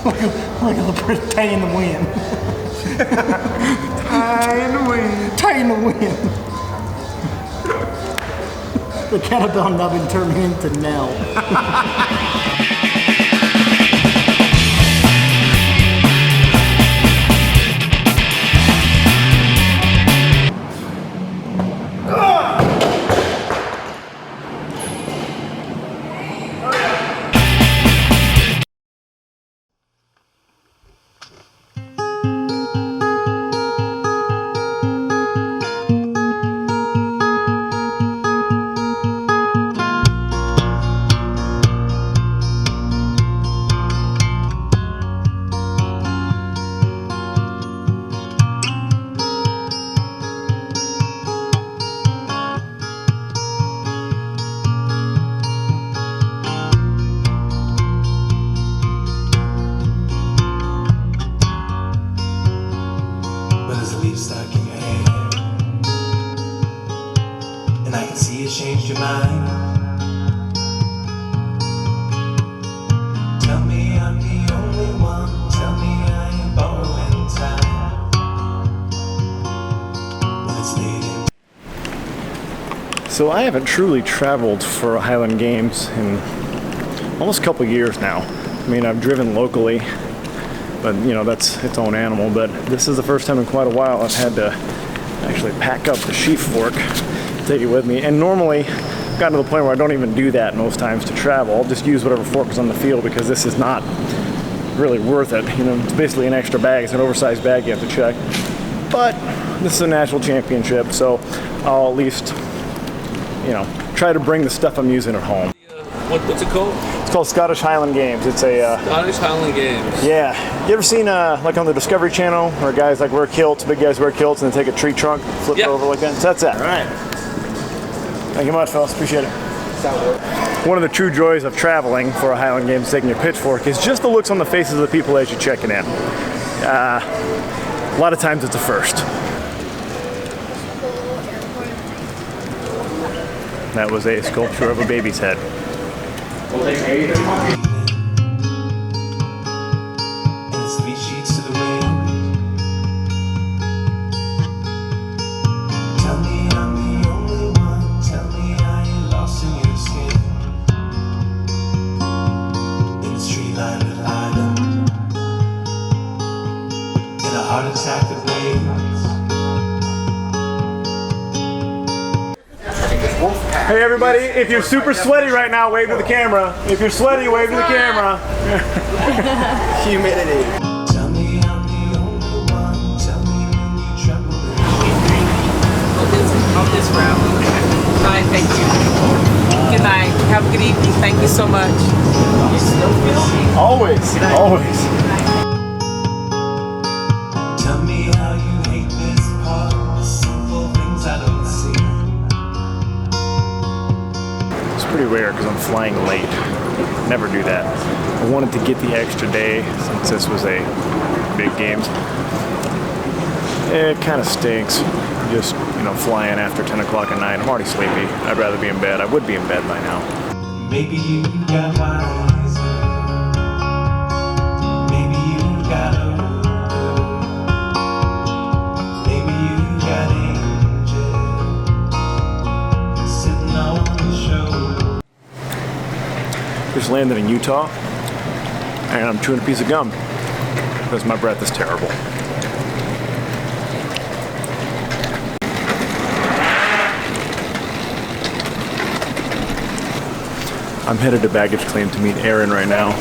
Look at the tie in the wind. Tie in the wind. Tie in the wind. The kettlebell nubbin turned me into Nell. And I can see it changed your mind. Tell me I'm the only one. Tell me I ain't borrowing time. When it's late in. So I haven't truly traveled for Highland Games in almost a couple years now. I mean, I've driven locally, but you know, that's its own animal. But this is the first time in quite a while I've had to actually pack up the sheaf fork, take it with me. And normally, I've gotten to the point where I don't even do that most times to travel. I'll just use whatever fork is on the field because this is not really worth it. You know, it's basically an extra bag. It's an oversized bag you have to check. But this is a national championship, so I'll at least, you know, try to bring the stuff I'm using at home. What's it called? It's called Scottish Highland Games. It's a Scottish Highland Games. Yeah. You ever seen like on the Discovery Channel where guys like wear kilts, big guys wear kilts, and they take a tree trunk, flip it over like that? So that's that. All right. Thank you much, fellas. Appreciate it. One of the true joys of traveling for a Highland Games, taking your pitchfork, is just the looks on the faces of the people as you're checking in. A lot of times it's a first. That was a sculpture of a baby's head. And it's 3 sheets to the wind. Tell me I'm the only one. Tell me I ain't lost in your skin. In the street lined with island. In a heart attack that waits. Hey everybody, if you're super sweaty right now, wave to the camera. If you're sweaty, wave to the camera. Humidity. Tell me I'm the only one. Tell me when you tremble. Of this round. Bye, thank you. Good night. Have a good evening. Thank you so much. Always, always. Tell me how you hate this part. The simple things I don't see. It's pretty rare because I'm flying late. Never do that. I wanted to get the extra day since this was a big games. It kind of stinks. Just, you know, flying after 10 o'clock at night. I'm already sleepy. I'd rather be in bed. I would be in bed by now. Maybe you got wiser. Maybe you got older. Maybe you got angels sitting on the shoulder. Just landed in Utah, and I'm chewing a piece of gum because my breath is terrible. I'm headed to baggage claim to meet Aaron right now.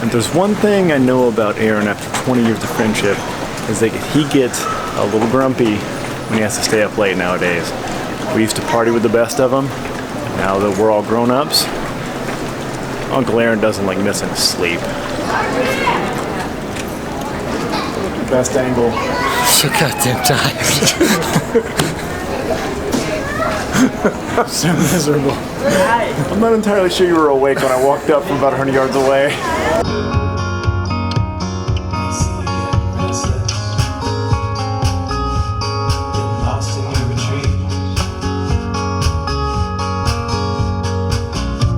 And there's one thing I know about Aaron after 20 years of friendship is that he gets a little grumpy when he has to stay up late nowadays. We used to party with the best of them. Now that we're all grown-ups, Uncle Aaron doesn't like missing his sleep. Best angle. So goddamn tired. I'm so miserable. I'm not entirely sure you were awake when I walked up from about 100 yards away.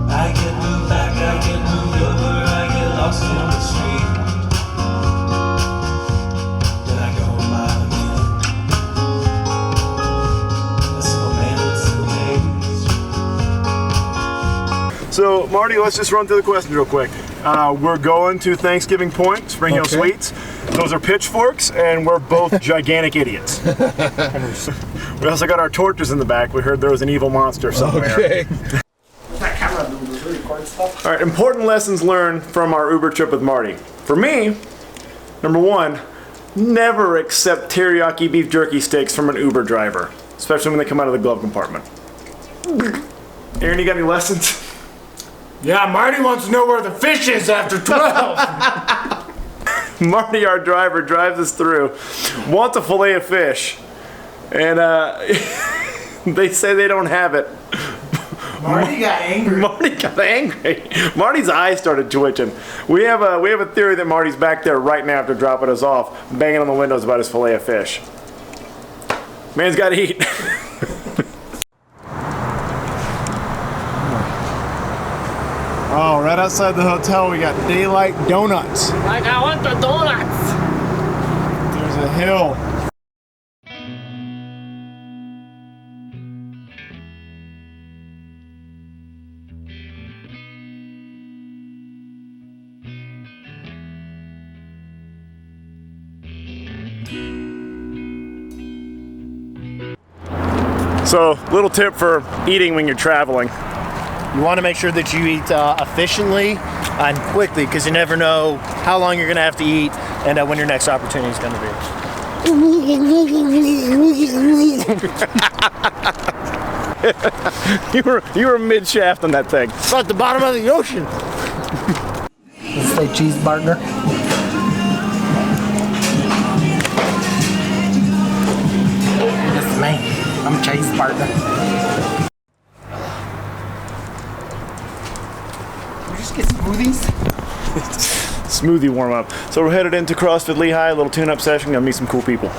I get moved back, I get moved over, I get lost on the street that I go by the minute. A single man with single days. So, Marty, let's just run through the questions real quick. We're going to Thanksgiving Point, Spring Hill Okay. Sweets. Those are pitchforks, and we're both gigantic idiots. We also got our torches in the back. We heard there was an evil monster somewhere. Okay. That camera was really recording stuff. All right, important lessons learned from our Uber trip with Marty. For me, number one, never accept teriyaki beef jerky steaks from an Uber driver, especially when they come out of the glove compartment. Aaron, you got any lessons? Yeah, Marty wants to know where the fish is after 12. Marty, our driver, drives us through, wants a fillet of fish, and they say they don't have it. Marty got angry. Marty got angry. Marty's eyes started twitching. We have a theory that Marty's back there right now after dropping us off, banging on the windows about his fillet of fish. Man's got to eat. Oh, right outside the hotel, we got Daylight Doughnuts. Like, I want the donuts. There's a hill. So, little tip for eating when you're traveling. You want to make sure that you eat efficiently and quickly, because you never know how long you're going to have to eat and when your next opportunity is going to be. You were mid-shaft on that thing. It's at the bottom of the ocean. Let's say cheeseburger. Yes, man. I'm Cheeseburger. We just get smoothies. Smoothie warm up. So we're headed into CrossFit Lehi, a little tune-up session, gonna meet some cool people.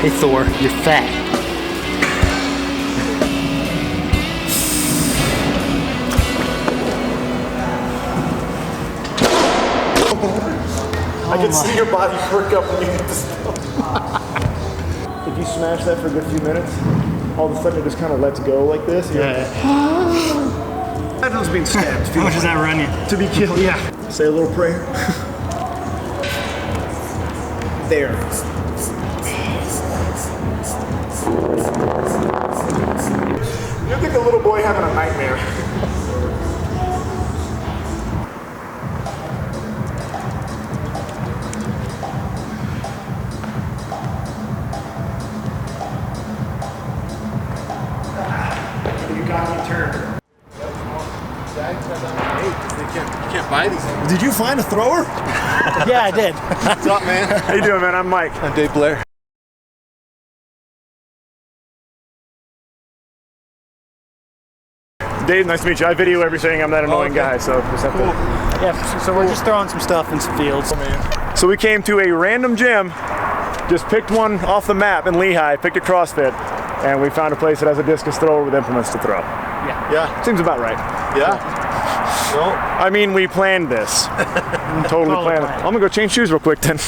Hey Thor, you're fat. I can see your body perk up when you hit the stove. If you smash that for a good few minutes, all of a sudden it just kind of lets go like this. That was being stabbed. How much does that run you? To be killed, yeah. Say a little prayer. There. You look like a little boy having a nightmare. You got me turned. You can't buy these things. Did you find a thrower? Yeah, I did. What's up, man? How you doing, man? I'm Mike. I'm Dave Blair. Dave, nice to meet you. I video everything. I'm that annoying okay. guy, so just have to. Yeah, so we're just throwing some stuff in some fields. So we came to a random gym, just picked one off the map in Lehi, picked a CrossFit, and we found a place that has a discus thrower with implements to throw. Yeah. Seems about right. Yeah. Well, I mean, we planned this. Totally planned it. I'm gonna go change shoes real quick then.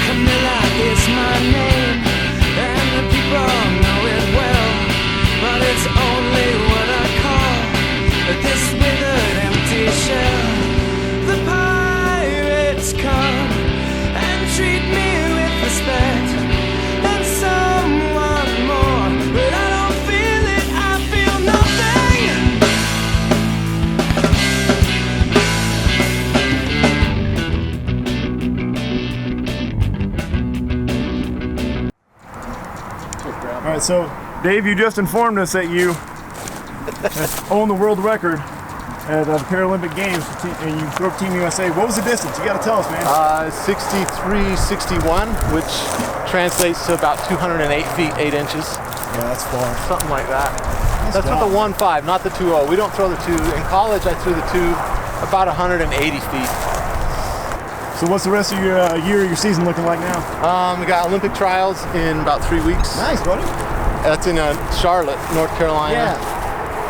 Camilla is my name, and the people know it well. But it's only what I call this withered, empty shell. The pirates come and treat me with respect, and someone more. But I don't feel it, I feel nothing. All right, so Dave, you just informed us that you own the world record at the Paralympic Games, and you threw up Team USA. What was the distance? You got to tell us, man. 63.61, which translates to about 208 feet 8 inches, Yeah, that's far. something like that. That's with the 1.5, not the 2.0. We don't throw the 2. In college, I threw the 2 about 180 feet. So what's the rest of your your season looking like now? We got Olympic trials in about 3 weeks. Nice, buddy. That's in Charlotte, North Carolina.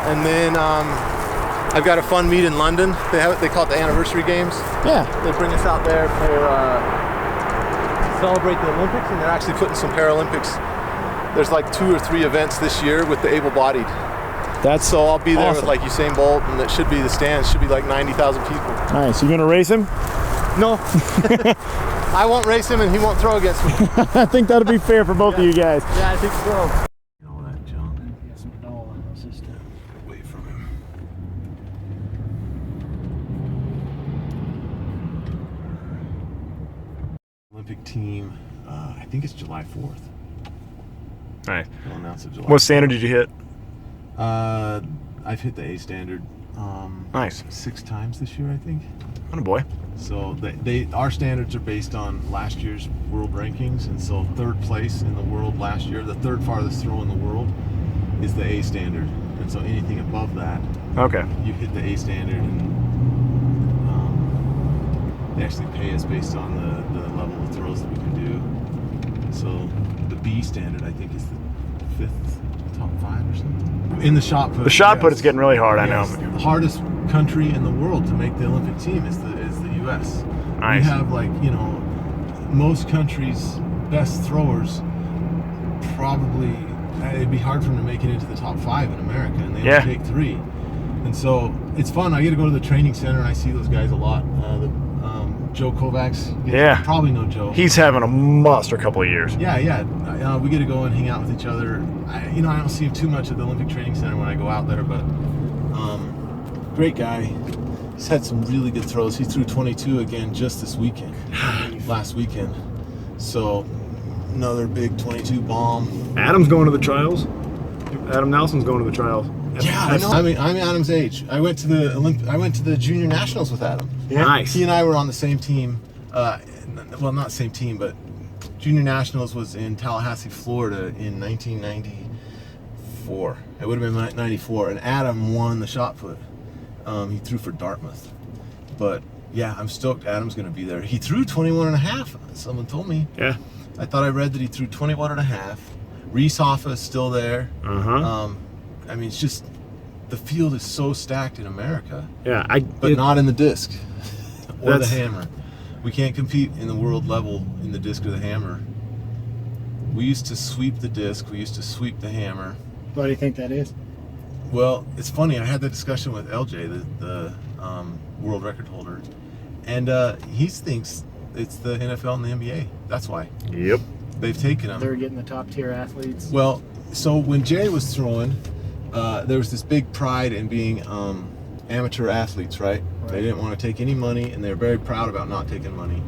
And then I've got a fun meet in London. They call it the Anniversary Games. Yeah. They bring us out there for celebrate the Olympics, and they're actually putting some Paralympics. There's like 2 or 3 events this year with the able-bodied. So I'll be there awesome. with like Usain Bolt, and it should be the stands should be like 90,000 people. Nice. You gonna race him? No, I won't race him, and he won't throw against me. I think that'll be fair for both of you guys. Yeah, I think so. all that junk. Away from him. Olympic team, I think it's July 4th. Nice. They'll announce it July What standard did you hit? I've hit the A standard Nice. 6 times this year, I think. Oh boy. So our standards are based on last year's world rankings, and so 3rd place in the world last year, the 3rd farthest throw in the world, is the A standard. And so anything above that, Okay. you hit the A standard, and they actually pay us based on the level of throws that we can do. So the B standard, I think, is the 5th top 5 or something. In the shot put. The shot put yes. is getting really hard. Yes. I know. The hardest country in the world to make the Olympic team is the U.S. Nice. We have, like, most countries' best throwers probably, it'd be hard for them to make it into the top 5 in America, and they only take 3. And so it's fun. I get to go to the training center, and I see those guys a lot. Joe Kovacs. Yeah. You probably know Joe. He's having a monster couple of years. Yeah. We get to go and hang out with each other. I don't see him too much at the Olympic Training Center when I go out there, but great guy. He's had some really good throws. He threw 22 again just this weekend, last weekend. So another big 22 bomb. Adam's going to the trials. Adam Nelson's going to the trials. Yeah, I know. I'm Adam's age. I went to the junior nationals with Adam. Yeah. Nice. He and I were on the same team. Well, not the same team, but junior nationals was in Tallahassee, Florida in 1994. It would have been 94, and Adam won the shot put. He threw for Dartmouth. But yeah, I'm stoked Adam's going to be there. He threw 21 and a half. Someone told me. Yeah. I thought I read that he threw 21 and a half. Reese Hoffa is still there. I mean, it's just, the field is so stacked in America. Yeah, but not in the disc or the hammer. We can't compete in the world level in the disc or the hammer. We used to sweep the disc. We used to sweep the hammer. Why do you think that is? Well, it's funny. I had that discussion with LJ, the world record holder, and he thinks it's the NFL and the NBA. That's why. Yep. They've taken them. They're getting the top tier athletes. Well, so when Jay was throwing, there was this big pride in being amateur athletes, right? They didn't want to take any money, and they were very proud about not taking money.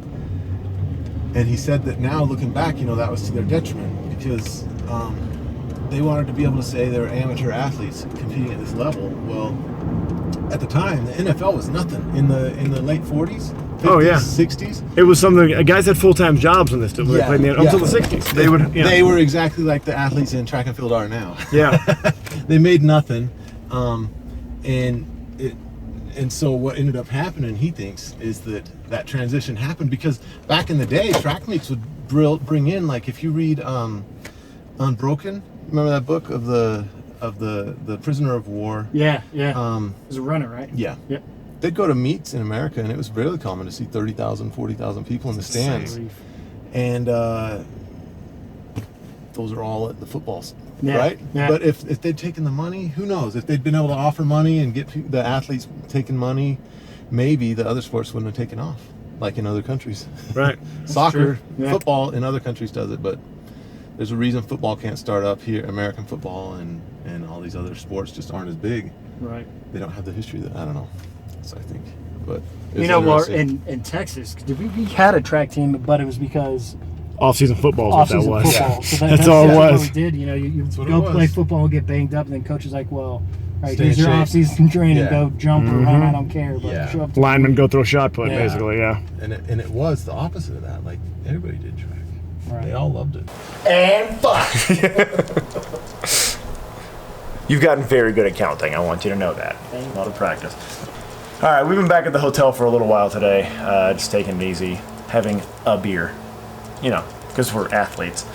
And he said that now, looking back, that was to their detriment, because they wanted to be able to say they were amateur athletes competing at this level. Well, at the time, the NFL was nothing. In the late 40s, 50s, 60s. It was something. Guys had full-time jobs when they still played until the 60s. They were exactly like the athletes in track and field are now. Yeah. They made nothing, and so what ended up happening, he thinks, is that transition happened because back in the day, track meets would bring in, like, if you read Unbroken, remember that book of the prisoner of war? Yeah. It was a runner, right? Yeah. Yep. They'd go to meets in America, and it was really common to see 30,000, 40,000 people in the stands. And those are all at the footballs, right? Yeah. But if they'd taken the money, who knows? If they'd been able to offer money and get the athletes taking money, maybe the other sports wouldn't have taken off, like in other countries. Right. Soccer, football in other countries does it, but there's a reason football can't start up here. American football and all these other sports just aren't as big. Right. They don't have the history that, I don't know. So I think, but well, in Texas, we had a track team, but it was because off-season football is what that was. Football. So that's all it was. What we did. You go play football and get banged up, and then coach is like, well, all right, here's your off-season training. Go jump or run. I don't care. But show up to linemen go throw a shot put, basically. Yeah. And it was the opposite of that. Like, everybody did track. Right. They all loved it. And fuck. You've gotten very good at counting. I want you to know that. A lot of practice. All right, we've been back at the hotel for a little while today, just taking it easy, having a beer, because we're athletes.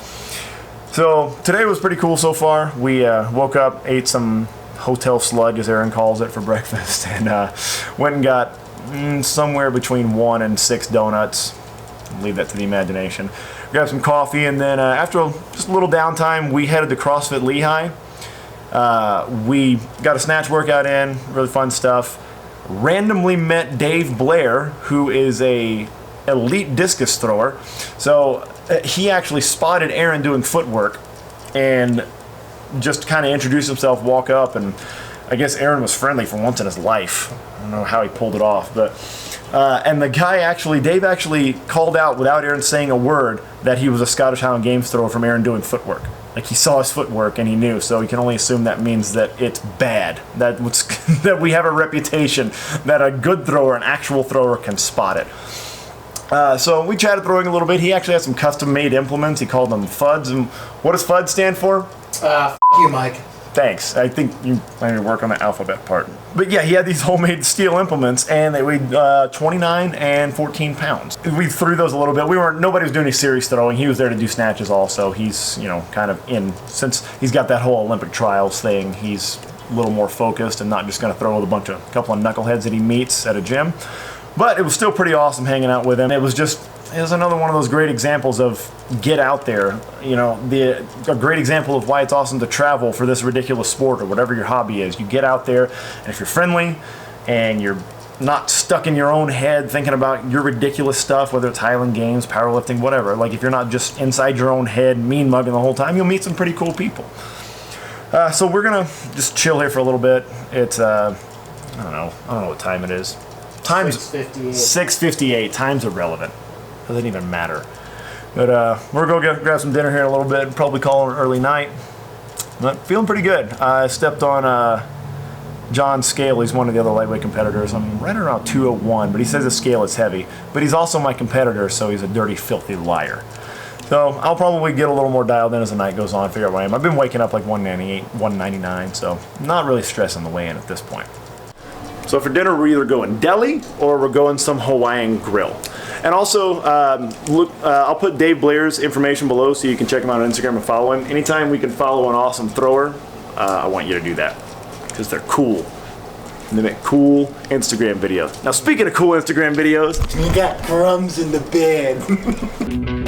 So today was pretty cool so far. We woke up, ate some hotel sludge, as Aaron calls it, for breakfast, and went and got somewhere between 1 and 6 donuts. Leave that to the imagination. Grabbed some coffee, and then after just a little downtime, we headed to CrossFit Lehi. We got a snatch workout in, really fun stuff. Randomly met Dave Blair, who is a elite discus thrower. So he actually spotted Aaron doing footwork and just kind of introduced himself, walk up, and I guess Aaron was friendly for once in his life. I don't know how he pulled it off, but and the guy Dave actually called out without Aaron saying a word that he was a Scottish Highland Games thrower from Aaron doing footwork. Like, he saw his footwork and he knew, so you can only assume that means that it's bad. That we have a reputation that a good thrower, an actual thrower, can spot it. So we chatted throwing a little bit. He actually had some custom-made implements. He called them FUDs. And what does FUD stand for? F you, Mike. Thanks. I think you might need to work on the alphabet part. But yeah, he had these homemade steel implements, and they weighed 29 and 14 pounds. We threw those a little bit. Nobody was doing any serious throwing. He was there to do snatches also. He's, kind of since he's got that whole Olympic trials thing, he's a little more focused and not just going to throw with a couple of knuckleheads that he meets at a gym. But it was still pretty awesome hanging out with him. It was another one of those great examples of get out there. A great example of why it's awesome to travel for this ridiculous sport or whatever your hobby is. You get out there, and if you're friendly and you're not stuck in your own head thinking about your ridiculous stuff, whether it's Highland Games, powerlifting, whatever. Like, if you're not just inside your own head, mean mugging the whole time, you'll meet some pretty cool people. So we're gonna just chill here for a little bit. It's I don't know what time it is. Time's 6:58. Time's irrelevant. Doesn't even matter. But we're going to go grab some dinner here in a little bit. Probably call it an early night. But feeling pretty good. I stepped on John's scale. He's one of the other lightweight competitors. I'm right around 201, but he says the scale is heavy. But he's also my competitor, so he's a dirty, filthy liar. So I'll probably get a little more dialed in as the night goes on, figure out where I am. I've been waking up like 198, 199, so not really stressing the weigh-in at this point. So for dinner, we're either going deli or we're going some Hawaiian grill. And also, I'll put Dave Blair's information below so you can check him out on Instagram and follow him. Anytime we can follow an awesome thrower, I want you to do that because they're cool. And they make cool Instagram videos. Now, speaking of cool Instagram videos, You got crumbs in the bed.